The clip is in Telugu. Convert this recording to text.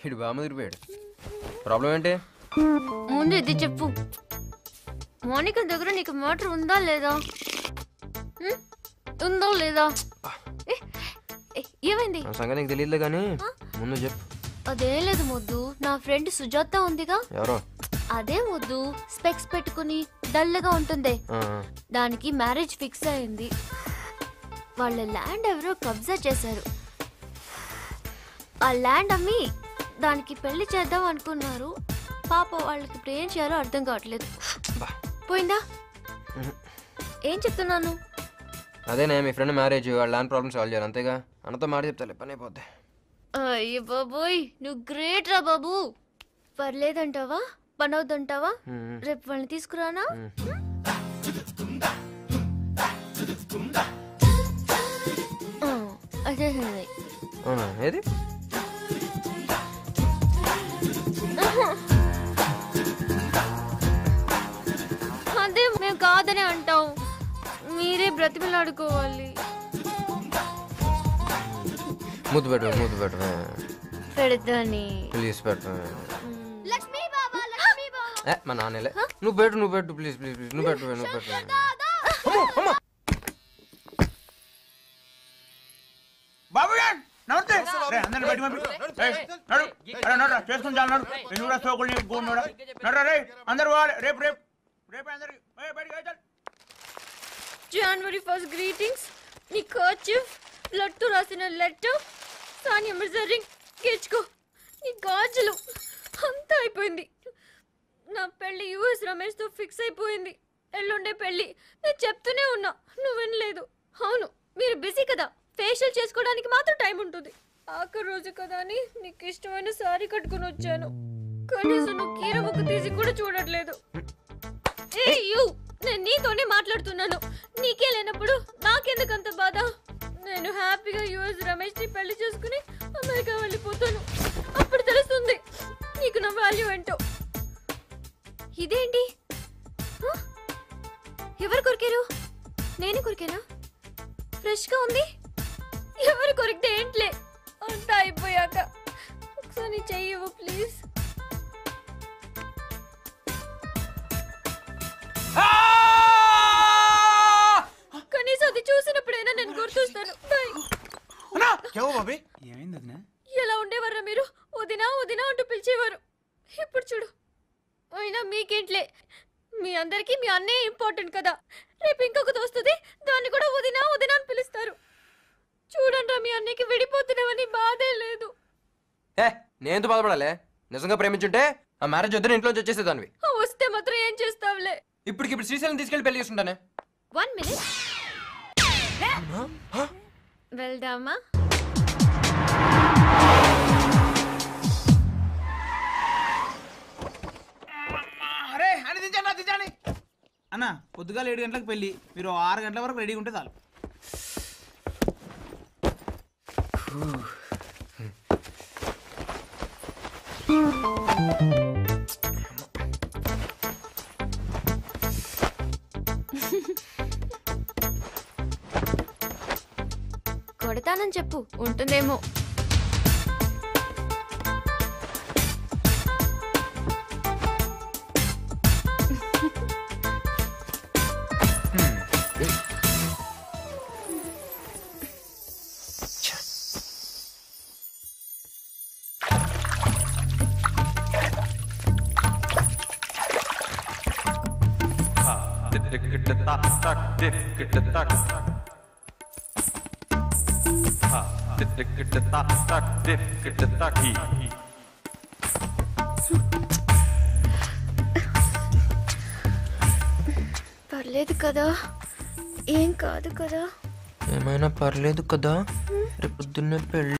ఇటు బాగా తిరిగిపోయాడు. ప్రాబ్లం ఏంటి? ముందు ఇది చెప్పు, మోనిక దగ్గర నీకు మ్యాటర్ ఉందా లేదా? ఉందో లేదా? ఏమైంది? సంగతి నీకు తెలియదులే కానీ ముందు చెప్పు. అదేం లేదు మొద్దు, నా ఫ్రెండ్ సుజాత ఉందిగా. ఎవరో? అదే మొద్దు, స్పెక్స్ పెట్టుకుని డల్గా ఉంటుంది. దానికి మ్యారేజ్ ఫిక్స్ అయింది. వాళ్ళ ల్యాండ్ ఎవరో కబ్జా చేశారు. ఆ ల్యాండ్ అమ్మి దానికి పెళ్లి చేద్దాం అనుకున్నారు. పాప వాళ్ళకి ఇప్పుడు ఏం చేయాలో అర్థం కావట్లేదు. పోయిందా? ఏం చెప్తున్నాను? అదేనే మీ ఫ్రెండ్ మ్యారేజ్, వాళ్ళ ల్యాండ్ ప్రాబ్లమ్ సాల్వ్ చేయాలి అంతేగా. అన్నతో మాట చెప్తాలే, పని అయిపోద్ది. అయ్యో బాబోయ్, నువ్వు గ్రేట్ రా బాబు. పర్లేదంటావా? పని అవుతుంటావా? రేపు వాళ్ళని తీసుకురానా? అదే ఏది? అదే మేము కాదని అంటాం, మీరే బ్రతిమలాడుకోవాలి. ముద్దు పెట్టు, ముద్దు పెట్టు, పెడతాని ప్లీజ్ పెట్టు. మా నాన్నలే. నువ్వు పెట్టు ప్లీజ్ ప్లీజ్ ప్లీజ్. నువ్వు పెట్టు. బాబు నమస్తే. అందరిని బయట చేసుకుని చాలు. నడు నేను కూడా సోకుల్ని గూడు నడు రే. అందరు పోవాలి. రేపు రేపు రేపు అందరికి బయటకి. జనవరి 1 గ్రీటింగ్స్. నీ కర్చీఫ్, లట్టు రాసిన లెటర్, సానియా మిర్జా రింగ్, కేచుకో, నీ గాజులు అంతా అయిపోయింది. నా పెళ్లి యుఎస్ రమేష్ తో ఫిక్స్ అయిపోయింది. ఎల్లుండే పెళ్లి. నేను చెప్తూనే ఉన్నా, నువ్వు వినలేదు. అవును, మీరు బిజీ కదా, ఫేషియల్ చేసుకోవడానికి మాత్రం టైం ఉంటుంది. ఆఖరి రోజు కదా అని నీకు ఇష్టమైన సారీ కట్టుకుని వచ్చాను. కనీసం నువ్వు కీర ముక్కు తీసి కూడా చూడట్లేదు. నేను నీతోనే మాట్లాడుతున్నాను. నీకే లేనప్పుడు నాకెందుకంత బాధ? నేను హ్యాపీగా యుఎస్ రమేష్ ని పెళ్లి చేసుకుని అమెరికా వెళ్ళిపోతాను. అప్పుడు తెలుస్తుంది నీకు నా వాల్యూ ఏంటో. ఇదేంటి? ఎవరు కొరికారు? నేనే కొరికానా? ఫ్రెష్ గా ఉంది. ఎవరు కొరికితే ఏంట్లే, అంతా అయిపోయాక ఒకసారి చెయ్యవు ప్లీజ్. కనీసం అది చూసినప్పుడైనా నేను గుర్తొస్తాను. ఎలా ఉండేవారా మీరు? వదినా వదినా అంటూ పిలిచేవారు. ఇప్పుడు చూడు. అయినా మీకేంట్లే, మీ అందరికి మీ అన్నయ్య ఇంపార్టెంట్ కదా. రేపు ఇంకొకటి వస్తుంది, దాన్ని కూడా వదినా వదినా అని పిలుస్తారు. చూడండి, మీ అన్నయ్యకి విడిపోతున్నామని బాధే లేదు. నేను బాధపడాలే. నిజంగా ప్రేమించుంటే ఆ మ్యారేజ్ వద్దని ఇంట్లో వచ్చేసేదానివి. వస్తే మాత్రం ఏం చేస్తావులే. ఇప్పుడు శ్రీశైలం తీసుకెళ్లి పెళ్లి చేసుకుంటానే. 1 minute. వెళ్దామా? అరే అని దించండి. అన్న పొద్దుగా 7 గంటలకు పెళ్ళి, మీరు 6 గంటల వరకు రెడీగా ఉంటే చాలు. కొడతానని చెప్పు, ఉంటుందేమో. పర్లేదు కదా, ఏం కాదు కదా. ఏమైనా పర్లేదు కదా, రేపు పొద్దున్నే పెళ్ళి.